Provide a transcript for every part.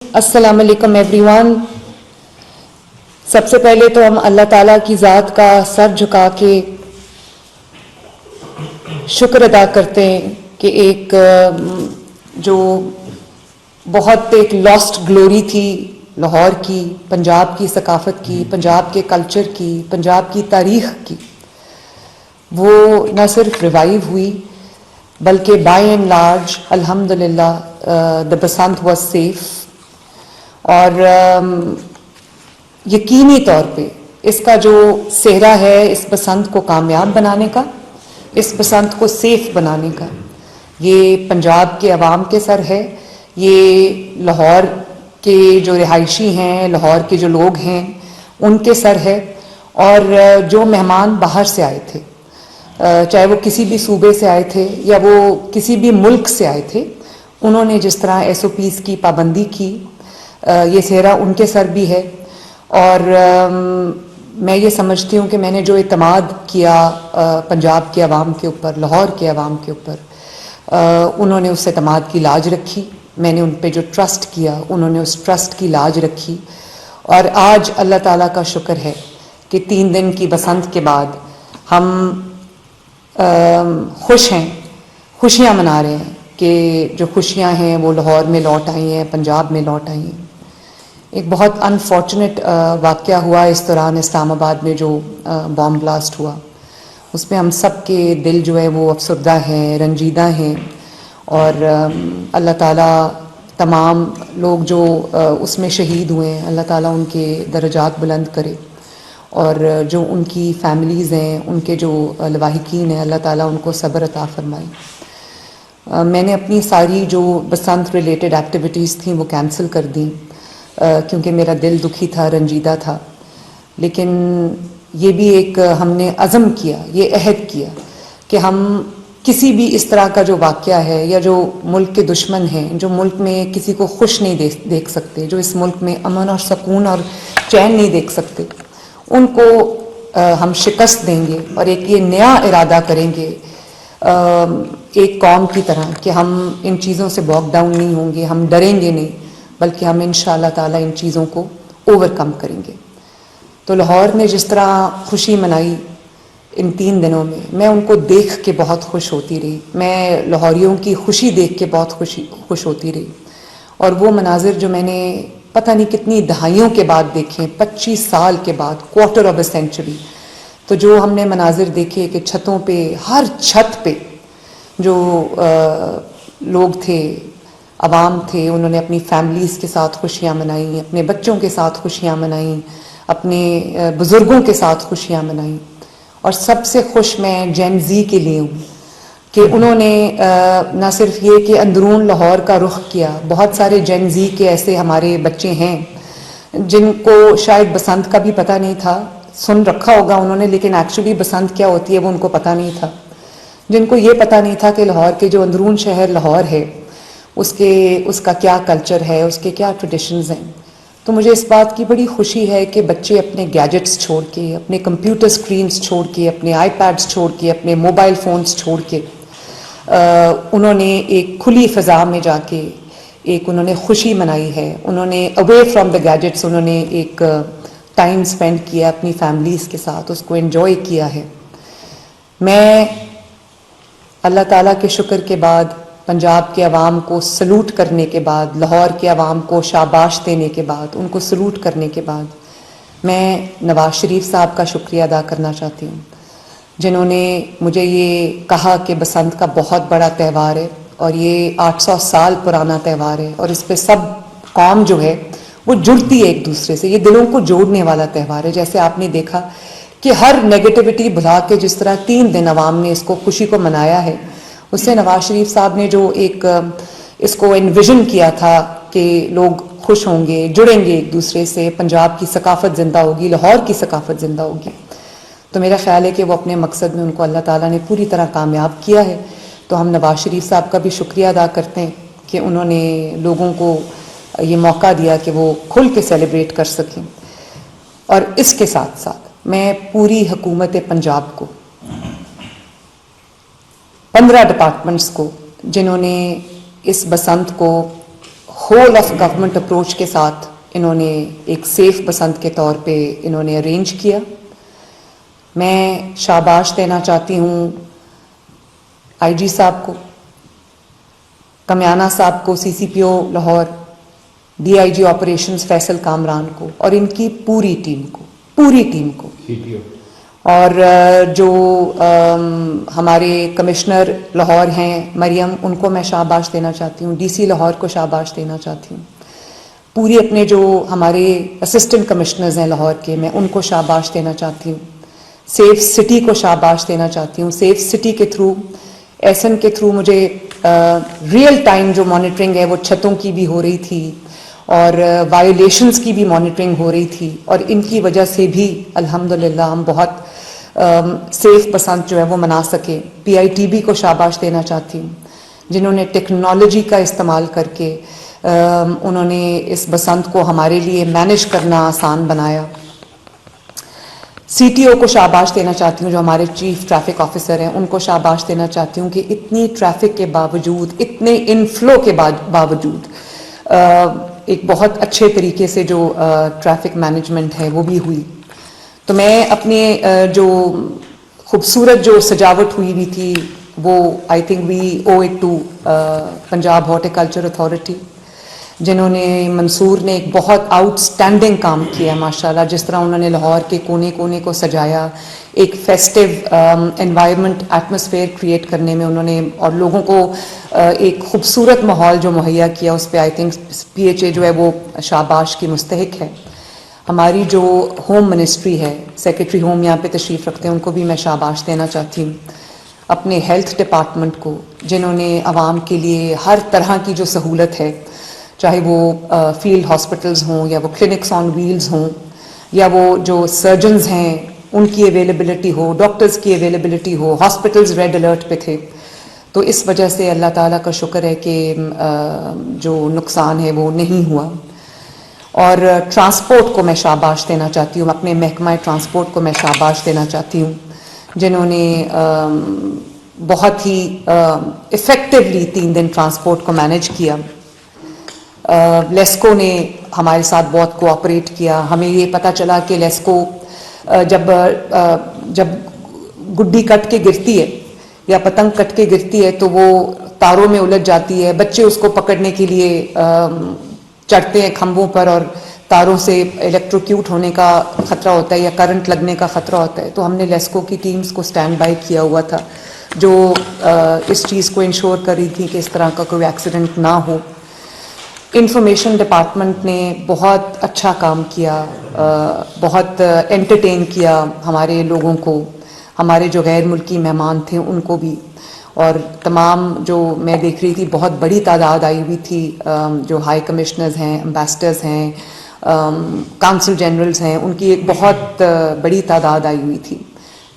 السلام علیکم every one. سب سے پہلے تو ہم اللہ تعالیٰ کی ذات کا سر جھکا کے شکر ادا کرتے ہیں کہ ایک جو بہت ایک لاسٹ گلوری تھی لاہور کی، پنجاب کی ثقافت کی، پنجاب کے کلچر کی، پنجاب کی تاریخ کی، وہ نہ صرف ریوائیو ہوئی بلکہ بائی اینڈ لارج الحمدللہ دا بسنت واز سیف. اور یقینی طور پہ اس کا جو سہرا ہے اس بسنت کو کامیاب بنانے کا، اس بسنت کو سیف بنانے کا، یہ پنجاب کے عوام کے سر ہے، یہ لاہور کے جو رہائشی ہیں، لاہور کے جو لوگ ہیں ان کے سر ہے، اور جو مہمان باہر سے آئے تھے، چاہے وہ کسی بھی صوبے سے آئے تھے یا وہ کسی بھی ملک سے آئے تھے، انہوں نے جس طرح SOPs کی پابندی کی، یہ سہرا ان کے سر بھی ہے. اور میں یہ سمجھتی ہوں کہ میں نے جو اعتماد کیا پنجاب کے عوام کے اوپر، لاہور کے عوام کے اوپر، انہوں نے اس اعتماد کی لاج رکھی. میں نے ان پہ جو ٹرسٹ کیا انہوں نے اس ٹرسٹ کی لاج رکھی. اور آج اللہ تعالیٰ کا شکر ہے کہ 3 دن کی بسنت کے بعد ہم خوش ہیں، خوشیاں منا رہے ہیں کہ جو خوشیاں ہیں وہ لاہور میں لوٹ آئی ہیں، پنجاب میں لوٹ آئی ہیں. ایک بہت انفارچونیٹ واقعہ ہوا اس دوران اسلام آباد میں جو بام بلاسٹ ہوا، اس میں ہم سب کے دل جو ہے وہ افسردہ ہیں، رنجیدہ ہیں. اور اللہ تعالیٰ تمام لوگ جو اس میں شہید ہوئے ہیں اللہ تعالیٰ ان کے درجات بلند کرے، اور جو ان کی فیملیز ہیں، ان کے جو لواحقین ہیں، اللہ تعالیٰ ان کو صبر عطا فرمائے. میں نے اپنی ساری جو بسنت ریلیٹڈ ایکٹیویٹیز تھیں وہ کینسل کر دیں کیونکہ میرا دل دکھی تھا، رنجیدہ تھا. لیکن یہ بھی ایک ہم نے عزم کیا، یہ عہد کیا کہ ہم کسی بھی اس طرح کا جو واقعہ ہے یا جو ملک کے دشمن ہیں، جو ملک میں کسی کو خوش نہیں دیکھ سکتے، جو اس ملک میں امن اور سکون اور چین نہیں دیکھ سکتے، ان کو ہم شکست دیں گے. اور ایک یہ نیا ارادہ کریں گے ایک قوم کی طرح کہ ہم ان چیزوں سے باک ڈاؤن نہیں ہوں گے، ہم ڈریں گے نہیں، بلکہ ہم انشاءاللہ تعالیٰ ان چیزوں کو اوور کم کریں گے. تو لاہور نے جس طرح خوشی منائی ان 3 دنوں میں ان کو دیکھ کے بہت خوش ہوتی رہی. میں لاہوریوں کی خوشی دیکھ کے بہت خوش ہوتی رہی. اور وہ مناظر جو میں نے پتہ نہیں کتنی دہائیوں کے بعد دیکھے، 25 سال کے بعد، کوارٹر آف اے سینچری، تو جو ہم نے مناظر دیکھے کہ چھتوں پہ، ہر چھت پہ جو لوگ تھے، عوام تھے، انہوں نے اپنی فیملیز کے ساتھ خوشیاں منائیں، اپنے بچوں کے ساتھ خوشیاں منائیں، اپنے بزرگوں کے ساتھ خوشیاں منائیں. اور سب سے خوش میں جین زی کے لیے ہوں کہ انہوں نے نہ صرف یہ کہ اندرون لاہور کا رخ کیا. بہت سارے جین زی کے ایسے ہمارے بچے ہیں جن کو شاید بسنت کا بھی پتہ نہیں تھا، سن رکھا ہوگا انہوں نے لیکن ایکچولی بسنت کیا ہوتی ہے وہ ان کو پتہ نہیں تھا، جن کو یہ پتہ نہیں تھا کہ لاہور کے جو اندرون شہر لاہور ہے اس کا کیا کلچر ہے، اس کے کیا ٹریڈیشنز ہیں. تو مجھے اس بات کی بڑی خوشی ہے کہ بچے اپنے گیجٹس چھوڑ کے، اپنے کمپیوٹر سکرینز چھوڑ کے، اپنے آئی پیڈز چھوڑ کے، اپنے موبائل فونز چھوڑ کے انہوں نے ایک کھلی فضا میں جا کے ایک انہوں نے خوشی منائی ہے. انہوں نے اوے فرام دا گیجٹس انہوں نے ایک ٹائم سپینڈ کیا اپنی فیملیز کے ساتھ، اس کو انجوائے کیا ہے. میں اللہ تعالیٰ کے شکر کے بعد، پنجاب کے عوام کو سلوٹ کرنے کے بعد، لاہور کے عوام کو شاباش دینے کے بعد، ان کو سلوٹ کرنے کے بعد، میں نواز شریف صاحب کا شکریہ ادا کرنا چاہتی ہوں جنہوں نے مجھے یہ کہا کہ بسنت کا بہت بڑا تہوار ہے اور یہ 800 سال پرانا تہوار ہے، اور اس پہ سب قوم جو ہے وہ جڑتی ہے ایک دوسرے سے، یہ دلوں کو جوڑنے والا تہوار ہے. جیسے آپ نے دیکھا کہ ہر نیگیٹیوٹی بھلا کے جس طرح 3 دن عوام نے اس کو خوشی کو منایا ہے، اس سے نواز شریف صاحب نے جو ایک اس کو انویژن کیا تھا کہ لوگ خوش ہوں گے، جڑیں گے ایک دوسرے سے، پنجاب کی ثقافت زندہ ہوگی، لاہور کی ثقافت زندہ ہوگی. تو میرا خیال ہے کہ وہ اپنے مقصد میں ان کو اللہ تعالیٰ نے پوری طرح کامیاب کیا ہے. تو ہم نواز شریف صاحب کا بھی شکریہ ادا کرتے ہیں کہ انہوں نے لوگوں کو یہ موقع دیا کہ وہ کھل کے سیلیبریٹ کر سکیں. اور اس کے ساتھ ساتھ میں پوری حکومت پنجاب کو، 15 ڈپارٹمنٹس کو جنہوں نے اس بسنت کو ہول آف گورنمنٹ اپروچ کے ساتھ انہوں نے ایک سیف بسنت کے طور پہ انہوں نے ارینج کیا. میں شاباش دینا چاہتی ہوں آئی جی صاحب کو, کمیانہ صاحب کو, C C P O Lahore, D I G operations Faisal Kamran کو, اور ان کی پوری ٹیم کو. اور جو ہمارے کمشنر لاہور ہیں مریم, ان کو میں شاباش دینا چاہتی ہوں. ڈی سی لاہور کو شاباش دینا چاہتی ہوں. پوری اپنے جو ہمارے اسسٹنٹ کمشنرز ہیں لاہور کے, میں ان کو شاباش دینا چاہتی ہوں. سیف سٹی کو شاباش دینا چاہتی ہوں. سیف سٹی کے تھرو, ایس این کے تھرو مجھے ریئل ٹائم جو مانیٹرنگ ہے وہ چھتوں کی بھی ہو رہی تھی اور وائلیشنز کی بھی مانیٹرنگ ہو رہی تھی, اور ان کی وجہ سے بھی الحمدللہ ہم بہت سیف بسنت جو ہے وہ منا سکے. پی آئی ٹی بی کو شاباش دینا چاہتی ہوں, جنہوں نے ٹیکنالوجی کا استعمال کر کے انہوں نے اس بسنت کو ہمارے لیے مینیج کرنا آسان بنایا. سی ٹی او کو شاباش دینا چاہتی ہوں, جو ہمارے چیف ٹریفک آفیسر ہیں, ان کو شاباش دینا چاہتی ہوں کہ اتنی ٹریفک کے باوجود, اتنے انفلو کے باوجود ایک بہت اچھے طریقے سے جو ٹریفک مینجمنٹ ہے وہ بھی ہوئی. تو میں اپنے جو خوبصورت جو سجاوٹ ہوئی بھی تھی وہ I think we owe it to Punjab horticulture authority, جنہوں نے منصور نے ایک بہت آؤٹ اسٹینڈنگ کام کیا ماشاءاللہ. جس طرح انہوں نے لاہور کے کونے کونے کو سجایا, ایک فیسٹیو انوائرمنٹ ایٹماسفیئر کریٹ کرنے میں انہوں نے, اور لوگوں کو ایک خوبصورت ماحول جو مہیا کیا, اس پہ I think P H A جو ہے وہ شاباش کی مستحق ہے. ہماری جو ہوم منسٹری ہے, سیکرٹری ہوم یہاں پہ تشریف رکھتے ہیں, ان کو بھی میں شاباش دینا چاہتی ہوں. اپنے ہیلتھ ڈپارٹمنٹ کو, جنہوں نے عوام کے لیے ہر طرح کی جو سہولت ہے, چاہے وہ فیلڈ ہاسپٹلز ہوں یا وہ کلینکس آن ویلز ہوں, یا وہ جو سرجنز ہیں ان کی اویلیبلٹی ہو, ڈاکٹرز کی اویلیبلٹی ہو, ہاسپٹلز ریڈ الرٹ پہ تھے. تو اس وجہ سے اللہ تعالیٰ کا شکر ہے کہ جو نقصان ہے وہ نہیں ہوا. اور ٹرانسپورٹ کو میں شاباش دینا چاہتی ہوں, اپنے محکمہ ٹرانسپورٹ کو میں شاباش دینا چاہتی ہوں, جنہوں نے بہت ہی افیکٹولی 3 دن ٹرانسپورٹ کو مینیج کیا. لیسکو نے ہمارے ساتھ بہت کوآپریٹ کیا. ہمیں یہ پتہ چلا کہ لیسکو جب گڈی کٹ کے گرتی ہے یا پتنگ کٹ کے گرتی ہے تو وہ تاروں میں الجھ جاتی ہے, بچے اس کو پکڑنے کے لیے چڑھتے ہیں کھمبوں پر, اور تاروں سے الیکٹروکیوٹ ہونے کا خطرہ ہوتا ہے یا کرنٹ لگنے کا خطرہ ہوتا ہے. تو ہم نے لیسکو کی ٹیمز کو سٹینڈ بائی کیا ہوا تھا, جو اس چیز کو انشور کر رہی تھی کہ اس طرح کا کوئی ایکسیڈنٹ نہ ہو. انفارمیشن ڈپارٹمنٹ نے بہت اچھا کام کیا, بہت انٹرٹین کیا ہمارے لوگوں کو, ہمارے جو غیر ملکی مہمان تھے ان کو بھی. اور تمام جو میں دیکھ رہی تھی بہت بڑی تعداد آئی ہوئی تھی, جو ہائی کمشنرز ہیں, امبیسڈرز ہیں, کونسل جنرلز ہیں, ان کی ایک بہت بڑی تعداد آئی ہوئی تھی.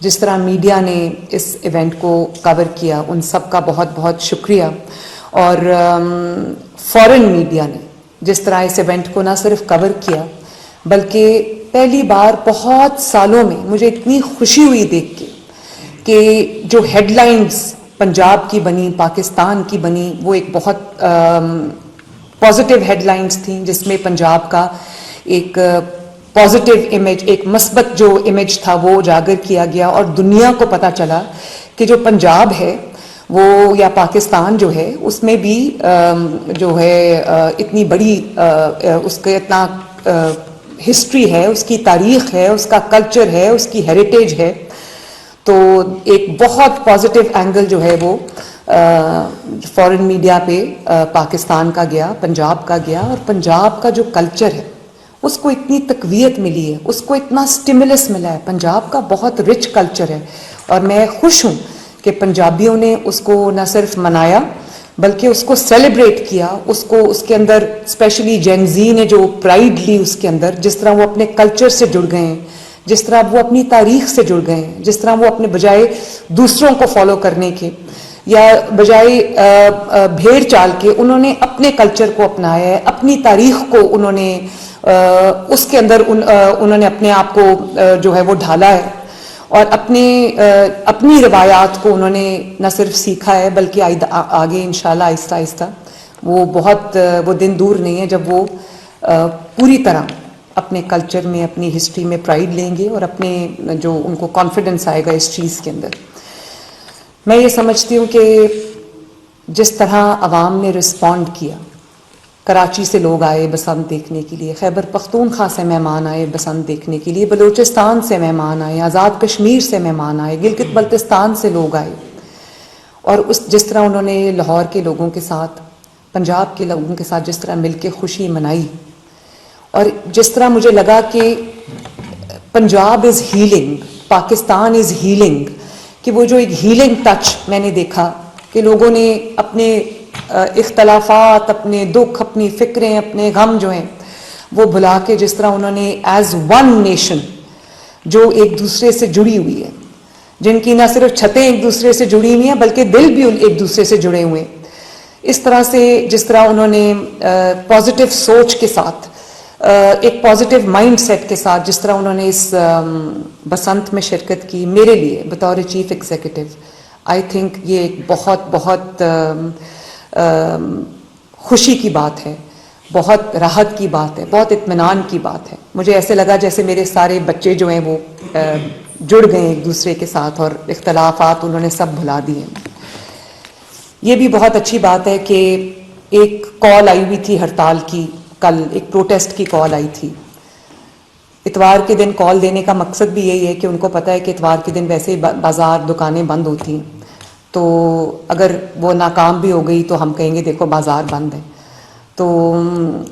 جس طرح میڈیا نے اس ایونٹ کو کور کیا, ان سب کا بہت بہت شکریہ. اور فورن میڈیا نے جس طرح اس ایونٹ کو نہ صرف کور کیا بلکہ پہلی بار بہت سالوں میں مجھے اتنی خوشی ہوئی دیکھ کے کہ جو ہیڈ لائنز پنجاب کی بنی, پاکستان کی بنی, وہ ایک بہت پازیٹیو ہیڈ لائنز تھیں, جس میں پنجاب کا ایک پازیٹیو امیج, ایک مثبت جو امیج تھا وہ اجاگر کیا گیا. اور دنیا کو پتہ چلا کہ جو پنجاب ہے وہ, یا پاکستان جو ہے, اس میں بھی جو ہے اتنی بڑی اس کا اتنا ہسٹری ہے, اس کی تاریخ ہے, اس کا کلچر ہے, اس کی ہیریٹیج ہے. تو ایک بہت پازیٹیو اینگل جو ہے وہ فورن میڈیا پہ پاکستان کا گیا, پنجاب کا گیا. اور پنجاب کا جو کلچر ہے اس کو اتنی تقویت ملی ہے, اس کو اتنا سٹیمولس ملا ہے. پنجاب کا بہت رچ کلچر ہے, اور میں خوش ہوں کہ پنجابیوں نے اس کو نہ صرف منایا بلکہ اس کو سیلیبریٹ کیا. اس کو, اس کے اندر اسپیشلی جین زی نے جو پرائڈ لی اس کے اندر, جس طرح وہ اپنے کلچر سے جڑ گئے ہیں, جس طرح وہ اپنی تاریخ سے جڑ گئے ہیں, جس طرح وہ اپنے بجائے دوسروں کو فالو کرنے کے یا بجائے بھیڑ چال کے انہوں نے اپنے کلچر کو اپنایا ہے, اپنی تاریخ کو انہوں نے اس کے اندر انہوں نے اپنے آپ کو جو ہے وہ ڈھالا ہے, اور اپنی روایات کو انہوں نے نہ صرف سیکھا ہے بلکہ آگے انشاءاللہ آہستہ آہستہ وہ دن دور نہیں ہے جب وہ پوری طرح اپنے کلچر میں اپنی ہسٹری میں پرائڈ لیں گے اور اپنے جو ان کو کانفیڈنس آئے گا اس چیز کے اندر. میں یہ سمجھتی ہوں کہ جس طرح عوام نے رسپونڈ کیا، کراچی سے لوگ آئے بسنت دیکھنے کے لیے، خیبر پختونخوا سے مہمان آئے بسنت دیکھنے کے لیے، بلوچستان سے مہمان آئے، آزاد کشمیر سے مہمان آئے، گلگت بلتستان سے لوگ آئے، اور جس طرح انہوں نے لاہور کے لوگوں کے ساتھ، پنجاب کے لوگوں کے ساتھ جس طرح مل کے خوشی منائی، اور جس طرح مجھے لگا کہ پنجاب از ہیلنگ، پاکستان از ہیلنگ، کہ وہ جو ایک ہیلنگ ٹچ میں نے دیکھا کہ لوگوں نے اپنے اختلافات، اپنے دکھ، اپنی فکریں، اپنے غم جو ہیں وہ بھلا کے جس طرح انہوں نے ایز ون نیشن جو ایک دوسرے سے جڑی ہوئی ہے، جن کی نہ صرف چھتیں ایک دوسرے سے جڑی ہوئی ہیں بلکہ دل بھی ایک دوسرے سے جڑے ہوئے ہیں، اس طرح سے جس طرح انہوں نے پازیٹیو سوچ کے ساتھ، ایک پازیٹیو مائنڈ سیٹ کے ساتھ جس طرح انہوں نے اس بسنت میں شرکت کی، میرے لیے بطور چیف ایگزیکٹو آئی تھنک یہ ایک بہت بہت خوشی کی بات ہے، بہت راحت کی بات ہے، بہت اطمینان کی بات ہے. مجھے ایسے لگا جیسے میرے سارے بچے جو ہیں وہ جڑ گئے ایک دوسرے کے ساتھ اور اختلافات انہوں نے سب بھلا دیے. یہ بھی بہت اچھی بات ہے کہ ایک کال آئی ہوئی تھی ہڑتال کی، کل ایک پروٹیسٹ کی کال آئی تھی. اتوار کے دن کال دینے کا مقصد بھی یہی ہے کہ ان کو پتہ ہے کہ اتوار کے دن ویسے ہی بازار دکانیں بند ہوتی ہیں، تو اگر وہ ناکام بھی ہو گئی تو ہم کہیں گے دیکھو بازار بند ہے. تو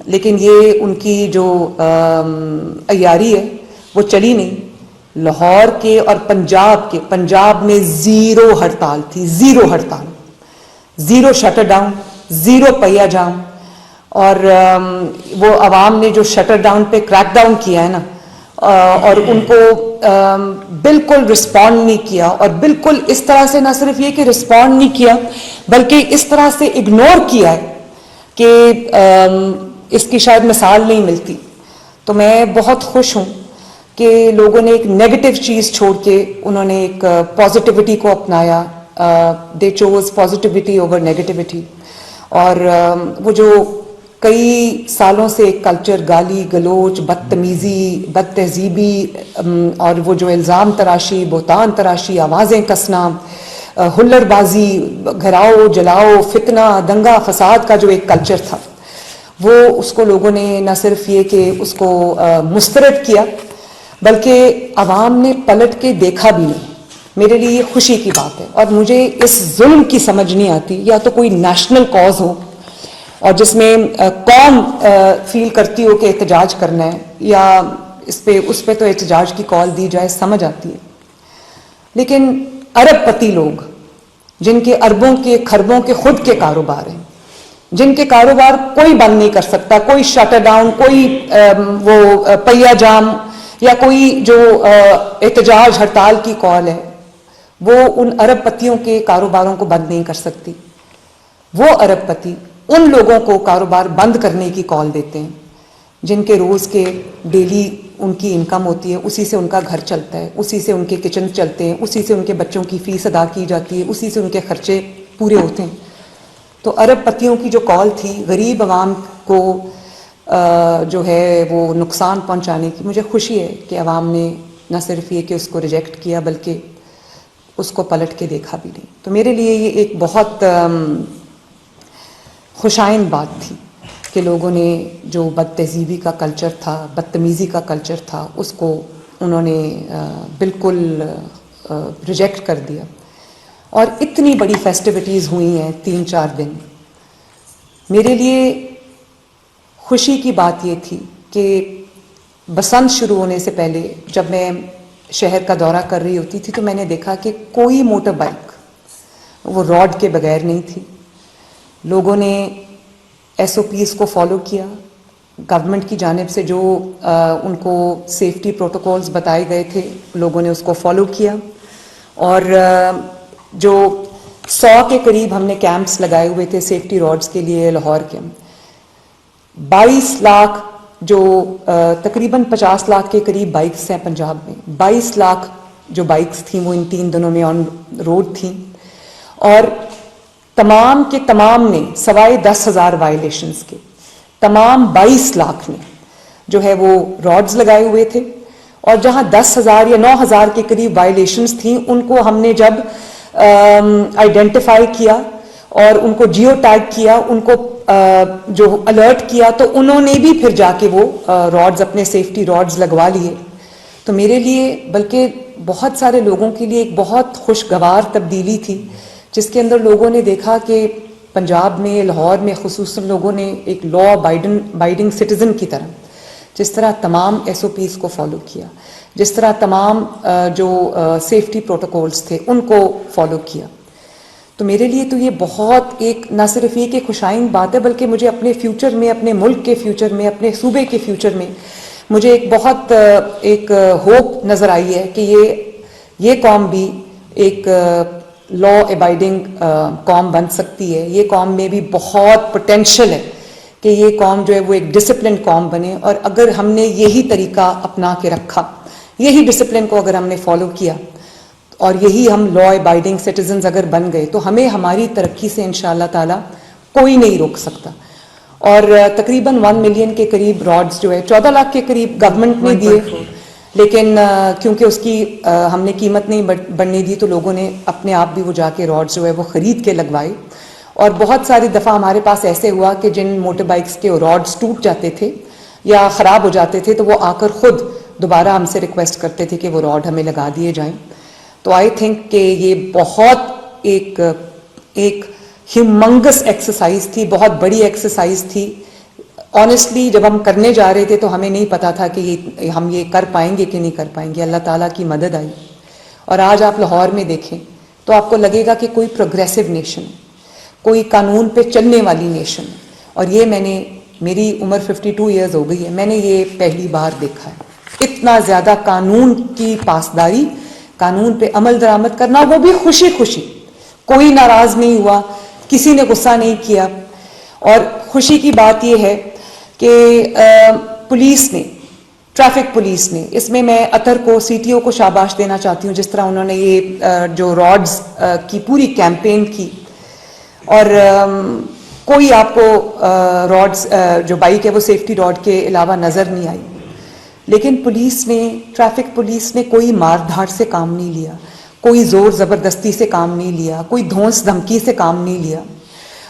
لیکن یہ ان کی جو عیاری ہے وہ چلی نہیں. لاہور کے اور پنجاب میں زیرو ہڑتال تھی، زیرو ہڑتال، زیرو شٹر ڈاؤن، زیرو پہیا جام. اور وہ عوام نے جو شٹر ڈاؤن پہ کریک ڈاؤن کیا ہے نا، اور ان کو بالکل رسپونڈ نہیں کیا، اور بالکل اس طرح سے نہ صرف یہ کہ رسپونڈ نہیں کیا بلکہ اس طرح سے اگنور کیا ہے کہ اس کی شاید مثال نہیں ملتی. تو میں بہت خوش ہوں کہ لوگوں نے ایک نیگیٹو چیز چھوڑ کے انہوں نے ایک پازیٹیوٹی کو اپنایا. دے چوز پازیٹیوٹی اوور نیگیٹیوٹی. اور وہ جو کئی سالوں سے ایک کلچر، گالی گلوچ، بدتمیزی، بد تہذیبی، اور وہ جو الزام تراشی، بہتان تراشی، آوازیں کسنا، ہلڑ بازی، گھراؤ جلاؤ، فتنہ، دنگا فساد کا جو ایک کلچر تھا، وہ اس کو لوگوں نے نہ صرف یہ کہ اس کو مسترد کیا بلکہ عوام نے پلٹ کے دیکھا بھی نہیں. میرے لیے یہ خوشی کی بات ہے. اور مجھے اس ظلم کی سمجھ نہیں آتی، یا تو کوئی نیشنل کاز ہو اور جس میں قوم فیل کرتی ہو کہ احتجاج کرنا ہے، یا اس پہ تو احتجاج کی کال دی جائے، سمجھ آتی ہے. لیکن ارب پتی لوگ جن کے اربوں کے خربوں کے خود کے کاروبار ہیں، جن کے کاروبار کوئی بند نہیں کر سکتا، کوئی شٹر ڈاؤن، کوئی وہ پہیا جام، یا کوئی جو احتجاج ہڑتال کی کال ہے، وہ ان ارب پتیوں کے کاروباروں کو بند نہیں کر سکتی. وہ ارب پتی ان لوگوں کو کاروبار بند کرنے کی کال دیتے ہیں جن کے روز کے ڈیلی ان کی انکم ہوتی ہے، اسی سے ان کا گھر چلتا ہے، اسی سے ان کے کچن چلتے ہیں، اسی سے ان کے بچوں کی فیس ادا کی جاتی ہے، اسی سے ان کے خرچے پورے ہوتے ہیں. تو ارب پتیوں کی جو کال تھی غریب عوام کو جو ہے وہ نقصان پہنچانے کی، مجھے خوشی ہے کہ عوام نے نہ صرف یہ کہ اس کو ریجیکٹ کیا بلکہ اس کو پلٹ کے دیکھا بھی نہیں. تو میرے لیے یہ ایک بہت خوشائند بات تھی کہ لوگوں نے جو بد تہذیبی کا کلچر تھا، بدتمیزی کا کلچر تھا، اس کو انہوں نے بالکل ریجیکٹ کر دیا. اور اتنی بڑی فیسٹیوٹیز ہوئی ہیں 3-4 دن. میرے لیے خوشی کی بات یہ تھی کہ بسنت شروع ہونے سے پہلے جب میں شہر کا دورہ کر رہی ہوتی تھی تو میں نے دیکھا کہ کوئی موٹر بائک وہ روڈ کے بغیر نہیں تھی. لوگوں نے ایس او پیز کو فالو کیا، گورنمنٹ کی جانب سے جو ان کو سیفٹی پروٹوکولز بتائے گئے تھے لوگوں نے اس کو فالو کیا. اور جو 100 کے قریب ہم نے کیمپس لگائے ہوئے تھے سیفٹی روڈز کے لیے لاہور کے. 22 لاکھ جو تقریباً 50 لاکھ کے قریب بائکس ہیں پنجاب میں، 22 لاکھ جو بائکس تھیں وہ ان 3 دنوں میں آن روڈ تھیں. اور تمام کے تمام نے سوائے 10,000 وائلیشنز کے تمام 22 لاکھ نے جو ہے وہ راڈز لگائے ہوئے تھے، اور جہاں 10,000 یا 9,000 کے قریب وائلیشنز تھیں ان کو ہم نے جب آئیڈینٹیفائی کیا اور ان کو جیو ٹیگ کیا، ان کو جو الرٹ کیا، تو انہوں نے بھی پھر جا کے وہ راڈز اپنے سیفٹی راڈز لگوا لیے. تو میرے لیے بلکہ بہت سارے لوگوں کے لیے ایک بہت خوشگوار تبدیلی تھی، جس کے اندر لوگوں نے دیکھا کہ پنجاب میں، لاہور میں خصوصاً لوگوں نے ایک لا ابائڈنگ سٹیزن کی طرح جس طرح تمام ایس او پیز کو فالو کیا، جس طرح تمام جو سیفٹی پروٹوکولز تھے ان کو فالو کیا. تو میرے لیے تو یہ بہت ایک نہ صرف یہ کہ خوشائند بات ہے، بلکہ مجھے اپنے فیوچر میں، اپنے ملک کے فیوچر میں، اپنے صوبے کے فیوچر میں مجھے ایک بہت ایک ہوپ نظر آئی ہے کہ یہ قوم بھی ایک لا ابائڈنگ قوم بن سکتی ہے. یہ قوم میں بھی بہت پوٹینشیل ہے کہ یہ قوم جو ہے وہ ایک ڈسپلن قوم بنے، اور اگر ہم نے یہی طریقہ اپنا کے رکھا، یہی ڈسپلن کو اگر ہم نے فالو کیا اور یہی ہم لا ابائڈنگ سٹیزنز اگر بن گئے، تو ہمیں ہماری ترقی سے انشاءاللہ تعالی کوئی نہیں روک سکتا. اور تقریباً 1 ملین کے قریب راڈز جو ہے 14 لاکھ کے قریب گورنمنٹ نے دیے، لیکن کیونکہ اس کی ہم نے قیمت نہیں بڑھنے دی تو لوگوں نے اپنے آپ بھی وہ جا کے راڈز جو ہے وہ خرید کے لگوائے. اور بہت ساری دفعہ ہمارے پاس ایسے ہوا کہ جن موٹر بائکس کے راڈز ٹوٹ جاتے تھے یا خراب ہو جاتے تھے تو وہ آ کر خود دوبارہ ہم سے ریکویسٹ کرتے تھے کہ وہ راڈ ہمیں لگا دیے جائیں. تو آئی تھنک کہ یہ بہت ایک ہیومنگس ایکسرسائز تھی، بہت بڑی ایکسرسائز تھی. آنیسٹلی جب ہم کرنے جا رہے تھے تو ہمیں نہیں پتا تھا کہ ہم یہ کر پائیں گے کہ نہیں کر پائیں گے. اللہ تعالیٰ کی مدد آئی، اور آج آپ لاہور میں دیکھیں تو آپ کو لگے گا کہ کوئی پروگریسو نیشن، کوئی قانون پہ چلنے والی نیشن. اور یہ میری عمر 52 ایئرز ہو گئی ہے، میں نے یہ پہلی بار دیکھا ہے. اتنا زیادہ قانون کی پاسداری، قانون پہ عمل درآمد کرنا، وہ بھی خوشی خوشی، کوئی ناراض نہیں ہوا، کسی نے غصہ نہیں کیا. اور خوشی کی بات یہ ہے کہ پولیس نے، ٹریفک پولیس نے، اس میں اطہر کو، سی ٹی او کو شاباش دینا چاہتی ہوں، جس طرح انہوں نے یہ جو راڈز کی پوری کیمپین کی. اور کوئی آپ کو راڈز جو بائک ہے وہ سیفٹی راڈ کے علاوہ نظر نہیں آئی. لیکن پولیس نے، ٹریفک پولیس نے کوئی مار دھاڑ سے کام نہیں لیا، کوئی زور زبردستی سے کام نہیں لیا، کوئی دھونس دھمکی سے کام نہیں لیا.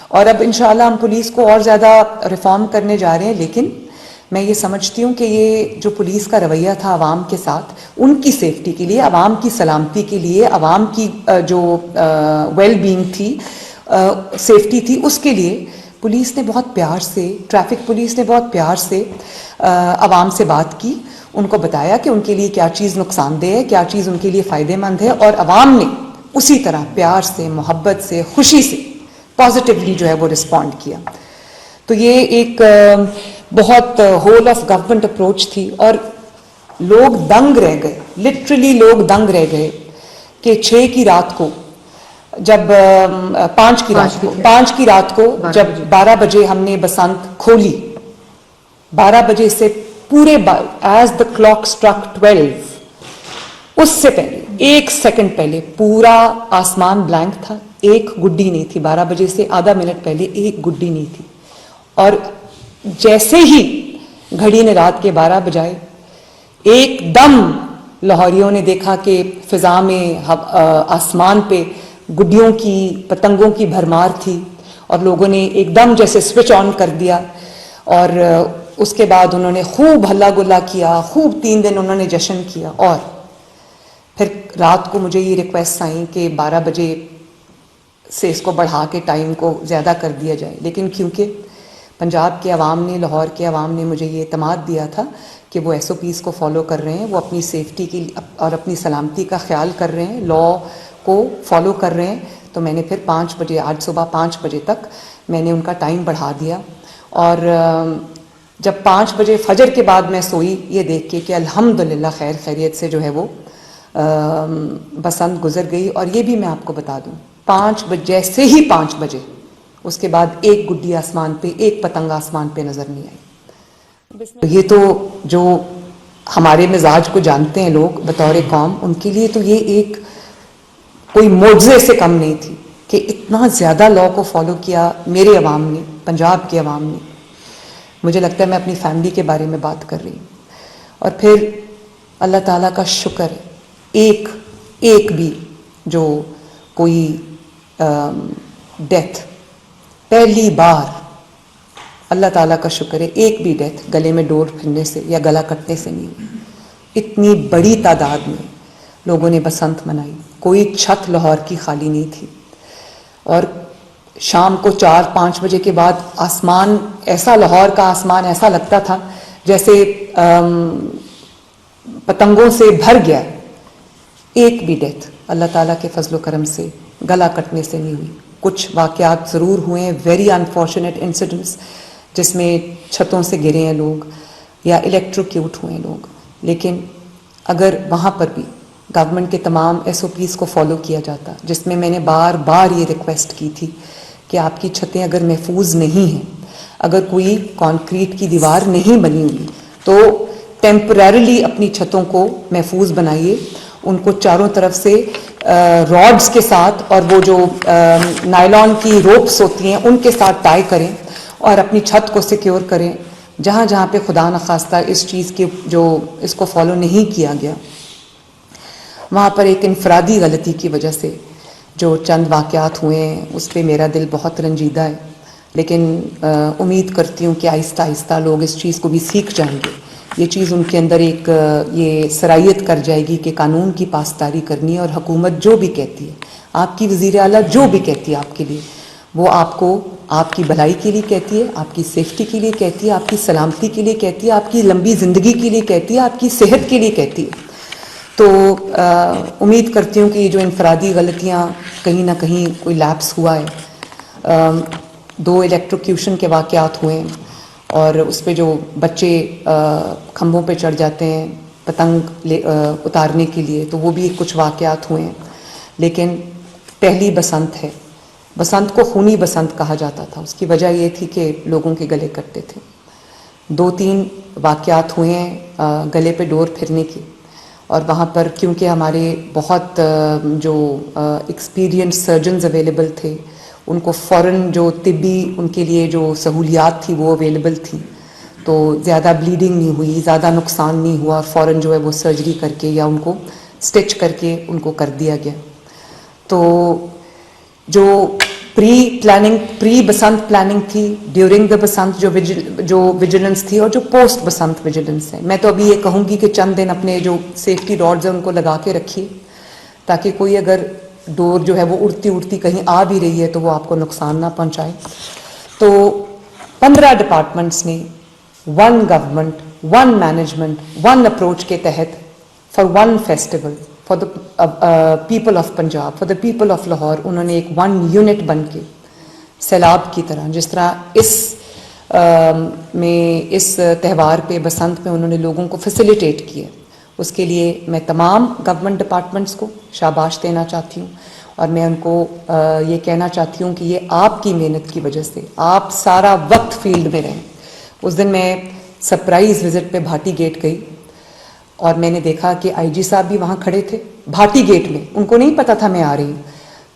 اور اب انشاءاللہ ہم پولیس کو اور زیادہ ریفارم کرنے جا رہے ہیں. لیکن میں یہ سمجھتی ہوں کہ یہ جو پولیس کا رویہ تھا عوام کے ساتھ، ان کی سیفٹی کے لیے، عوام کی سلامتی کے لیے، عوام کی جو ویل بینگ تھی، سیفٹی تھی، اس کے لیے پولیس نے بہت پیار سے، ٹریفک پولیس نے بہت پیار سے عوام سے بات کی، ان کو بتایا کہ ان کے لیے کیا چیز نقصان دہ ہے، کیا چیز ان کے لیے فائدہ مند ہے. اور عوام نے اسی طرح پیار سے، محبت سے، خوشی سے، پازیٹیولی جو ہے وہ رسپونڈ کیا. تو یہ ایک بہت ہول آف گورنمنٹ اپروچ تھی. اور لوگ دنگ رہ گئے، لٹرلی لوگ دنگ رہ گئے کہ 6 کی رات کو جب 5 کی رات کو جب 12 بجے ہم نے بسنت کھولی، 12 بجے سے پورے ایز دا کلاک اسٹرک 12، اس سے پہلے 1 سیکنڈ پہلے پورا آسمان بلینک تھا، ایک گڈی نہیں تھی. 12 بجے سے آدھا منٹ پہلے ایک گڈی نہیں تھی. اور جیسے ہی گھڑی نے رات کے 12 بجائے، ایک دم لاہوریوں نے دیکھا کہ فضا میں، آسمان پہ گڈیوں کی، پتنگوں کی بھرمار تھی، اور لوگوں نے ایک دم جیسے سوئچ آن کر دیا. اور اس کے بعد انہوں نے خوب ہلا گلا کیا، خوب 3 دن انہوں نے جشن کیا. اور پھر رات کو مجھے یہ ریکویسٹ آئیں کہ 12 بجے سے اس کو بڑھا کے ٹائم کو زیادہ کر دیا جائے. لیکن کیونکہ پنجاب کے عوام نے، لاہور کے عوام نے مجھے یہ اعتماد دیا تھا کہ وہ ایس او پیز کو فالو کر رہے ہیں، وہ اپنی سیفٹی کی اور اپنی سلامتی کا خیال کر رہے ہیں، لا کو فالو کر رہے ہیں، تو میں نے پھر 5 بجے، آج صبح 5 بجے تک میں نے ان کا ٹائم بڑھا دیا. اور جب 5 بجے فجر کے بعد میں سوئی، یہ دیکھ کے کہ الحمدللہ خیر خیریت سے جو ہے وہ بسنت گزر گئی. اور یہ بھی میں آپ کو بتا دوں، 5 بجے، جیسے ہی 5 بجے، اس کے بعد ایک گڈی آسمان پہ، ایک پتنگ آسمان پہ نظر نہیں آئی. یہ تو جو ہمارے مزاج کو جانتے ہیں لوگ بطور قوم، ان کے لیے تو یہ ایک کوئی معجزے سے کم نہیں تھی. کہ اتنا زیادہ لا کو فالو کیا میرے عوام نے, پنجاب کے عوام نے. مجھے لگتا ہے میں اپنی فیملی کے بارے میں بات کر رہی ہوں. اور پھر اللہ تعالیٰ کا شکر ہے, ایک بھی جو کوئی ڈیتھ, پہلی بار اللہ تعالیٰ کا شکر ہے ایک بھی ڈیتھ گلے میں ڈور پھرنے سے یا گلا کٹنے سے نہیں ہوئی. اتنی بڑی تعداد میں لوگوں نے بسنت منائی, کوئی چھت لاہور کی خالی نہیں تھی. اور شام کو 4-5 بجے کے بعد آسمان ایسا, لاہور کا آسمان ایسا لگتا تھا جیسے پتنگوں سے بھر گیا. ایک بھی ڈیتھ اللہ تعالیٰ کے فضل و کرم سے گلا کٹنے سے نہیں ہوئی. کچھ واقعات ضرور ہوئے ہیں, ویری انفارچونیٹ انسیڈنٹس, جس میں چھتوں سے گرے ہیں لوگ یا الیکٹروکیوٹ ہوئے ہیں لوگ. لیکن اگر وہاں پر بھی گورنمنٹ کے تمام SOPs کو فالو کیا جاتا, جس میں میں نے بار بار یہ ریکویسٹ کی تھی کہ آپ کی چھتیں اگر محفوظ نہیں ہیں, اگر کوئی کانکریٹ کی دیوار نہیں بنی ہوئی تو ٹیمپریریلی اپنی چھتوں کو محفوظ بنائیے, ان کو چاروں طرف سے راڈز کے ساتھ اور وہ جو نائلون کی روپس ہوتی ہیں ان کے ساتھ ٹائی کریں اور اپنی چھت کو سیکیور کریں. جہاں جہاں پہ خدا نخواستہ اس چیز کی جو اس کو فالو نہیں کیا گیا, وہاں پر ایک انفرادی غلطی کی وجہ سے جو چند واقعات ہوئے ہیں اس پہ میرا دل بہت رنجیدہ ہے. لیکن امید کرتی ہوں کہ آہستہ آہستہ لوگ اس چیز کو بھی سیکھ جائیں گے. یہ چیز ان کے اندر ایک یہ صلاحیت کر جائے گی کہ قانون کی پاسداری کرنی ہے, اور حکومت جو بھی کہتی ہے, آپ کی وزیر اعلیٰ جو بھی کہتی ہے آپ کے لیے, وہ آپ کو آپ کی بھلائی کے لیے کہتی ہے, آپ کی سیفٹی کے لیے کہتی ہے, آپ کی سلامتی کے لیے کہتی ہے, آپ کی لمبی زندگی کے لیے کہتی ہے, آپ کی صحت کے لیے کہتی ہے. تو امید کرتی ہوں کہ یہ جو انفرادی غلطیاں کہیں نہ کہیں کوئی لیپس ہوا ہے. 2 الیکٹروکیوشن کے واقعات ہوئے ہیں, اور اس پہ جو بچے کھمبوں پہ چڑھ جاتے ہیں پتنگ اتارنے کے لیے, تو وہ بھی کچھ واقعات ہوئے ہیں. لیکن پہلی بسنت ہے, بسنت کو خونی بسنت کہا جاتا تھا. اس کی وجہ یہ تھی کہ لوگوں کے گلے کٹتے تھے. 2-3 واقعات ہوئے ہیں گلے پہ ڈور پھرنے کی, اور وہاں پر کیونکہ ہمارے بہت جو ایکسپیرینس سرجنز اویلیبل تھے, ان کو فوراً جو طبی ان کے لیے جو سہولیات تھی وہ اویلیبل تھی, تو زیادہ بلیڈنگ نہیں ہوئی, زیادہ نقصان نہیں ہوا, اور فوراً جو ہے وہ سرجری کر کے یا ان کو سٹچ کر کے ان کو کر دیا گیا. تو جو پری بسنت پلاننگ تھی, ڈیورنگ دا بسنت جو ویجیلنس تھی, اور جو پوسٹ بسنت ویجیلنس ہے, میں تو ابھی یہ کہوں گی کہ چند دن اپنے جو سیفٹی راڈز ہیں ان کو لگا کے رکھیے, تاکہ کوئی اگر ڈور جو ہے وہ اڑتی کہیں آ بھی رہی ہے تو وہ آپ کو نقصان نہ پہنچائے. تو 15 ڈپارٹمنٹس نے 1 گورنمنٹ 1 مینجمنٹ 1 اپروچ کے تحت for 1 festival for the people of Punjab, for the people of Lahore, انہوں نے ایک 1 یونٹ بن کے سیلاب کی طرح, جس طرح اس تہوار پہ بسنت میں انہوں نے لوگوں کو فیسیلیٹیٹ کیا. اس کے لیے میں تمام گورنمنٹ ڈپارٹمنٹس کو شاباش دینا چاہتی ہوں, اور میں ان کو یہ کہنا چاہتی ہوں کہ یہ آپ کی محنت کی وجہ سے آپ سارا وقت فیلڈ میں رہیں. اس دن میں سرپرائز وزٹ پہ بھاٹی گیٹ گئی, اور میں نے دیکھا کہ IG صاحب بھی وہاں کھڑے تھے بھاٹی گیٹ میں. ان کو نہیں پتا تھا میں آ رہی ہوں,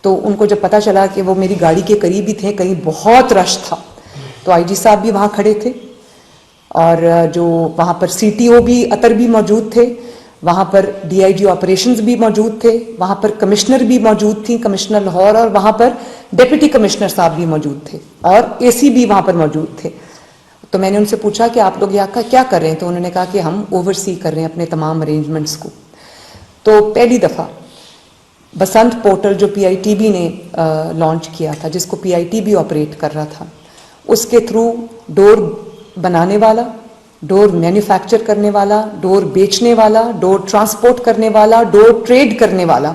تو ان کو جب پتا چلا کہ وہ میری گاڑی کے قریب ہی تھے, کہیں بہت رش تھا, تو IG صاحب بھی وہاں کھڑے تھے, اور جو وہاں پر CTO بھی اطر بھی موجود تھے, وہاں پر DIG آپریشنز بھی موجود تھے, وہاں پر کمشنر بھی موجود تھیں, کمشنر لاہور, اور وہاں پر ڈپٹی کمشنر صاحب بھی موجود تھے, اور AC بھی وہاں پر موجود تھے. تو میں نے ان سے پوچھا کہ آپ لوگ یہاں کیا کر رہے ہیں, تو انہوں نے کہا کہ ہم اوورسی کر رہے ہیں اپنے تمام ارینجمنٹس کو. تو پہلی دفعہ بسنت پورٹل جو PITB نے لانچ کیا تھا, جس کو PITB آپریٹ کر رہا تھا, اس کے تھرو ڈور بنانے والا, ڈور مینوفیکچر کرنے والا, ڈور بیچنے والا, ڈور ٹرانسپورٹ کرنے والا, ڈور ٹریڈ کرنے والا,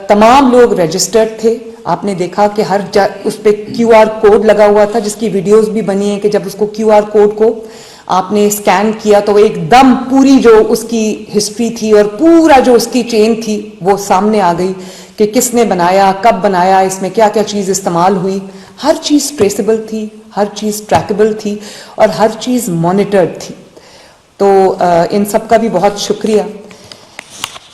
تمام لوگ رجسٹرڈ تھے. آپ نے دیکھا کہ ہر اس پہ QR کوڈ لگا ہوا تھا, جس کی ویڈیوز بھی بنی ہیں کہ جب اس کو QR کوڈ کو آپ نے اسکین کیا تو ایک دم پوری جو اس کی ہسٹری تھی اور پورا جو اس کی چین تھی وہ سامنے آ گئی کہ کس نے بنایا, کب بنایا, اس میں کیا کیا چیز استعمال ہوئی. ہر چیز ٹریسیبل تھی, ہر چیز ٹریکیبل تھی, اور ہر چیز مانیٹرڈ تھی. تو ان سب کا بھی بہت شکریہ.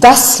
10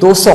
200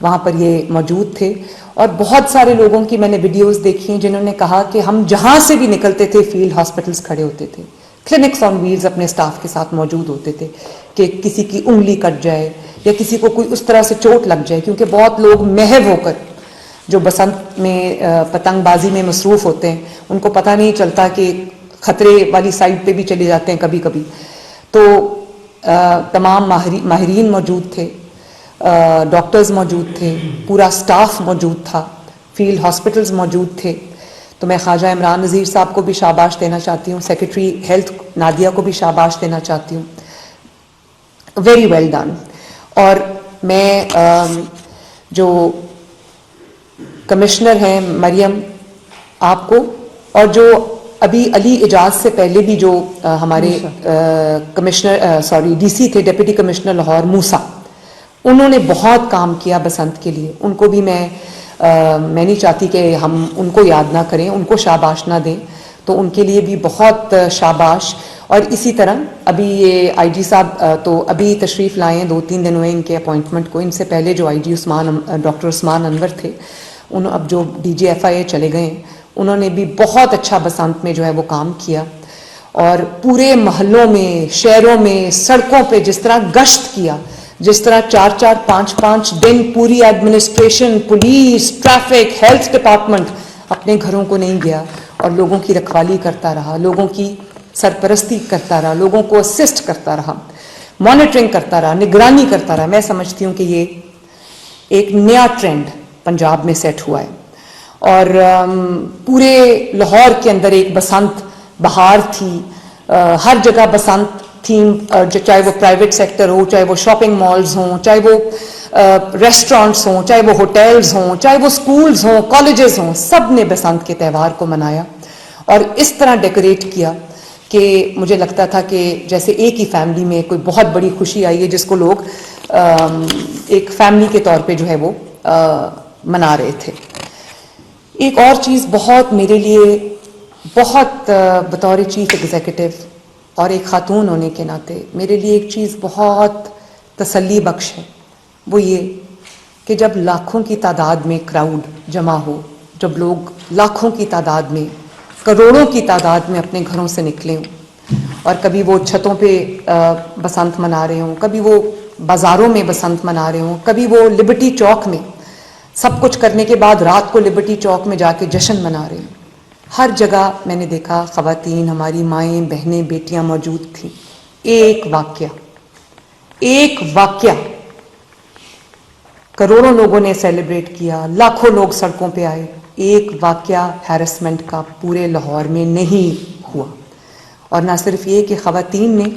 وہاں پر یہ موجود تھے. اور بہت سارے لوگوں کی میں نے ویڈیوز دیکھی ہیں جنہوں نے کہا کہ ہم جہاں سے بھی نکلتے تھے فیلڈ ہاسپٹلس کھڑے ہوتے تھے, کلینکس آن ویلز اپنے اسٹاف کے ساتھ موجود ہوتے تھے کہ کسی کی انگلی کٹ جائے یا کسی کو کوئی اس طرح سے چوٹ لگ جائے, کیونکہ بہت لوگ محو ہو کر جو بسنت میں پتنگ بازی میں مصروف ہوتے ہیں ان کو پتہ نہیں چلتا کہ خطرے والی سائڈ پہ بھی چلے جاتے ہیں کبھی کبھی. تو تمام ماہرین موجود تھے, ڈاکٹرز موجود تھے, پورا سٹاف موجود تھا, فیلڈ ہاسپٹلز موجود تھے. تو میں خواجہ عمران نذیر صاحب کو بھی شاباش دینا چاہتی ہوں, سیکرٹری ہیلتھ نادیہ کو بھی شاباش دینا چاہتی ہوں, ویری ویل ڈن. اور میں جو کمشنر ہیں مریم آپ کو, اور جو ابھی علی اعجاز سے پہلے بھی جو ہمارے کمشنر ڈی سی تھے, ڈپٹی کمشنر لاہور موسیٰ, انہوں نے بہت کام کیا بسنت کے لیے. ان کو بھی میں نہیں چاہتی کہ ہم ان کو یاد نہ کریں, ان کو شاباش نہ دیں, تو ان کے لیے بھی بہت شاباش. اور اسی طرح ابھی یہ آئی جی صاحب تو ابھی تشریف لائے ہیں, 2-3 دن ہوئے ان کے اپوائنٹمنٹ کو. ان سے پہلے جو آئی جی ڈاکٹر عثمان انور تھے, اب جو ڈی جی ایف آئی اے چلے گئے ہیں, انہوں نے بھی بہت اچھا بسنت میں جو ہے وہ کام کیا. اور پورے محلوں میں, شہروں میں, سڑکوں پہ جس طرح گشت کیا, جس طرح 4-4, 5-5 دن پوری administration, police, traffic, health department اپنے گھروں کو نہیں گیا اور لوگوں کی رکھوالی کرتا رہا, لوگوں کی سرپرستی کرتا رہا, لوگوں کو اسسٹ کرتا رہا, مانیٹرنگ کرتا رہا, نگرانی کرتا رہا. میں سمجھتی ہوں کہ یہ ایک نیا ٹرینڈ پنجاب میں سیٹ ہوا ہے. اور پورے لاہور کے اندر ایک بسنت بہار تھی, ہر جگہ بسنت تھیم, چاہے وہ پرائیویٹ سیکٹر ہو, چاہے وہ شاپنگ مالز ہوں, چاہے وہ ریسٹورانٹس ہوں, چاہے وہ ہوٹلز ہوں, چاہے وہ سکولز ہوں, کالجز ہوں, سب نے بسنت کے تہوار کو منایا اور اس طرح ڈیکوریٹ کیا کہ مجھے لگتا تھا کہ جیسے ایک ہی فیملی میں کوئی بہت بڑی خوشی آئی ہے جس کو لوگ ایک فیملی کے طور پہ جو ہے وہ منا رہے تھے. ایک اور چیز بہت میرے لیے بہت بطور چیف ایگزیکٹو اور ایک خاتون ہونے کے ناطے میرے لیے ایک چیز بہت تسلی بخش ہے, وہ یہ کہ جب لاکھوں کی تعداد میں کراؤڈ جمع ہو, جب لوگ لاکھوں کی تعداد میں, کروڑوں کی تعداد میں اپنے گھروں سے نکلے ہوں, اور کبھی وہ چھتوں پہ بسنت منا رہے ہوں, کبھی وہ بازاروں میں بسنت منا رہے ہوں, کبھی وہ لبرٹی چوک میں سب کچھ کرنے کے بعد رات کو لبرٹی چوک میں جا کے جشن منا رہے ہوں. ہر جگہ میں نے دیکھا خواتین, ہماری مائیں, بہنیں, بیٹیاں موجود تھیں. ایک واقعہ کروڑوں لوگوں نے سیلیبریٹ کیا, لاکھوں لوگ سڑکوں پہ آئے, ایک واقعہ ہیرسمنٹ کا پورے لاہور میں نہیں ہوا. اور نہ صرف یہ کہ خواتین نے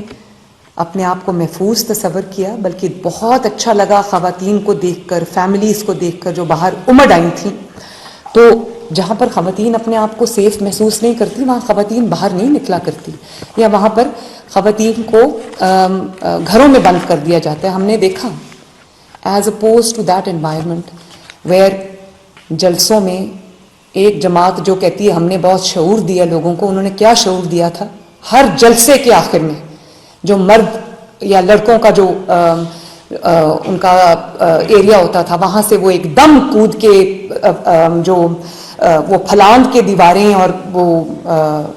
اپنے آپ کو محفوظ تصور کیا, بلکہ بہت اچھا لگا خواتین کو دیکھ کر, فیملیز کو دیکھ کر جو باہر امڑ آئی تھیں. تو جہاں پر خواتین اپنے آپ کو سیف محسوس نہیں کرتی وہاں خواتین باہر نہیں نکلا کرتی, یا وہاں پر خواتین کو گھروں میں بند کر دیا جاتا ہے. ہم نے دیکھا as opposed to that environment where جلسوں میں ایک جماعت جو کہتی ہے ہم نے بہت شعور دیا لوگوں کو, انہوں نے کیا شعور دیا تھا. ہر جلسے کے آخر میں جو مرد یا لڑکوں کا جو ان کا ایریا ہوتا تھا وہاں سے وہ ایک دم کود کے جو وہ پھلانگ کے دیواریں اور وہ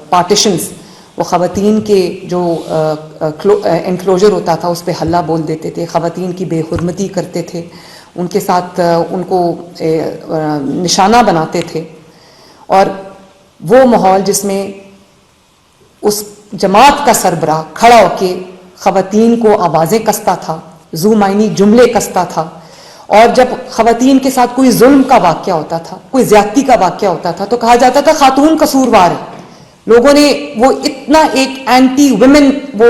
پارٹیشنز, وہ خواتین کے جو انکلوجر ہوتا تھا اس پہ ہلہ بول دیتے تھے, خواتین کی بے حرمتی کرتے تھے, ان کے ساتھ ان کو نشانہ بناتے تھے. اور وہ ماحول جس میں اس جماعت کا سربراہ کھڑا ہو کے خواتین کو آوازیں کستا تھا, ذو معنی جملے کستا تھا, اور جب خواتین کے ساتھ کوئی ظلم کا واقعہ ہوتا تھا, کوئی زیادتی کا واقعہ ہوتا تھا تو کہا جاتا تھا خاتون قصوروار ہے. لوگوں نے وہ اتنا ایک اینٹی ویمن وہ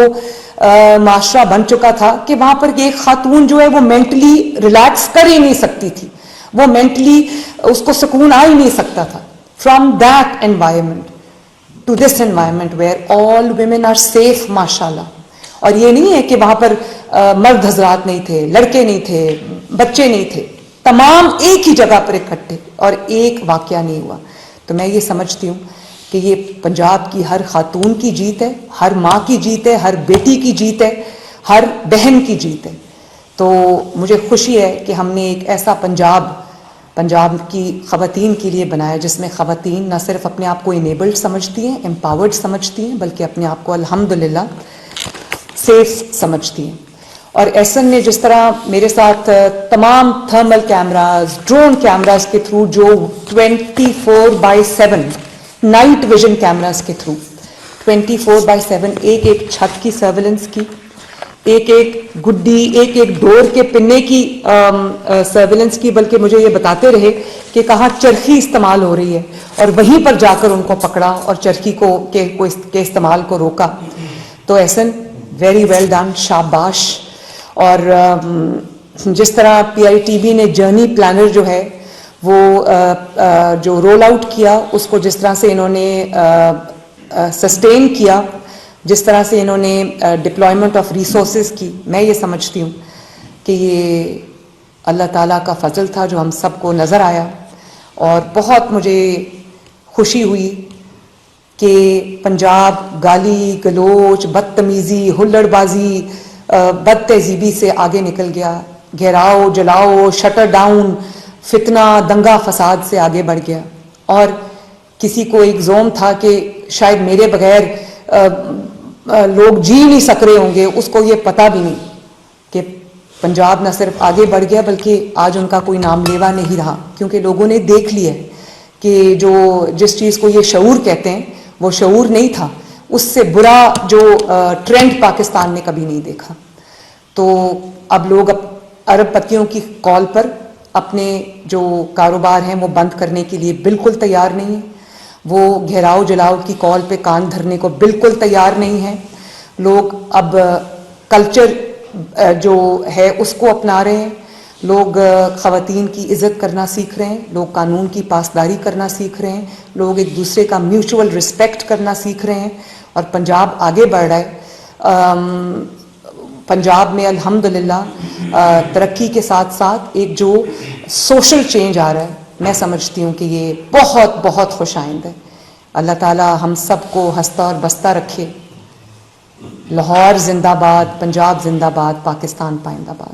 معاشرہ بن چکا تھا کہ وہاں پر ایک خاتون جو ہے وہ مینٹلی ریلیکس کر ہی نہیں سکتی تھی, وہ مینٹلی اس کو سکون آ ہی نہیں سکتا تھا. From that environment to this environment where all women are safe ماشاء اللہ. اور یہ نہیں ہے کہ وہاں پر مرد حضرات نہیں تھے, لڑکے نہیں تھے, بچے نہیں تھے, تمام ایک ہی جگہ پر اکٹھے اور ایک واقعہ نہیں ہوا. تو میں یہ سمجھتی ہوں کہ یہ پنجاب کی ہر خاتون کی جیت ہے, ہر ماں کی جیت ہے, ہر بیٹی کی جیت ہے, ہر بہن کی جیت ہے. تو مجھے خوشی ہے کہ ہم نے ایک ایسا پنجاب کی خواتین کے لیے بنایا جس میں خواتین نہ صرف اپنے آپ کو انیبلڈ سمجھتی ہیں، امپاورڈ سمجھتی ہیں، بلکہ اپنے آپ کو الحمدللہ سیف سمجھتی ہیں. اور ایسن نے جس طرح میرے ساتھ تمام تھرمل کیمراز، ڈرون کیمراز کے تھرو، جو 24/7 نائٹ ویژن کیمراز کے تھرو 24/7 ایک ایک چھت کی سرویلنس کی، ایک ایک گڈی، ایک ایک ڈور کے پنے کی سرویلنس کی، بلکہ مجھے یہ بتاتے رہے کہ کہاں چرخی استعمال ہو رہی ہے اور وہیں پر جا کر ان کو پکڑا اور چرخی کے استعمال کو روکا. تو ایسن ویری ویل ڈن، شاباش. اور جس طرح PITB نے جرنی پلانر جو ہے وہ جو رول آؤٹ کیا، اس کو جس طرح سے انہوں نے سسٹین کیا، جس طرح سے انہوں نے ڈپلائمنٹ آف ریسورسز کی، میں یہ سمجھتی ہوں کہ یہ اللہ تعالیٰ کا فضل تھا جو ہم سب کو نظر آیا. اور بہت مجھے خوشی ہوئی کہ پنجاب گالی گلوچ، بدتمیزی، ہلڑ بازی، بد تہذیبی سے آگے نکل گیا، گھیراؤ جلاؤ، شٹر ڈاؤن، فتنہ دنگا فساد سے آگے بڑھ گیا. اور کسی کو ایک زوم تھا کہ شاید میرے بغیر لوگ جی نہیں سک رہے ہوں گے، اس کو یہ پتہ بھی نہیں کہ پنجاب نہ صرف آگے بڑھ گیا بلکہ آج ان کا کوئی نام لیوا نہیں رہا، کیونکہ لوگوں نے دیکھ لیا کہ جس چیز کو یہ شعور کہتے ہیں وہ شعور نہیں تھا. اس سے برا جو ٹرینڈ پاکستان نے کبھی نہیں دیکھا. تو اب لوگ ارب پتیوں کی کال پر اپنے جو کاروبار ہیں وہ بند کرنے کے لیے بالکل تیار نہیں ہیں. وہ گھیراؤ جلاؤ کی کال پہ کان دھرنے کو بالکل تیار نہیں ہیں. لوگ اب کلچر جو ہے اس کو اپنا رہے ہیں. لوگ خواتین کی عزت کرنا سیکھ رہے ہیں، لوگ قانون کی پاسداری کرنا سیکھ رہے ہیں، لوگ ایک دوسرے کا میوچول رسپیکٹ کرنا سیکھ رہے ہیں. اور پنجاب آگے بڑھ رہا ہے. پنجاب میں الحمدللہ ترقی کے ساتھ ساتھ ایک جو سوشل چینج آ رہا ہے، میں سمجھتی ہوں کہ یہ بہت بہت خوش آئند ہے. اللہ تعالیٰ ہم سب کو ہنستا اور بستا رکھے. لاہور زندہ باد، پنجاب زندہ باد، پاکستان پائندہ باد.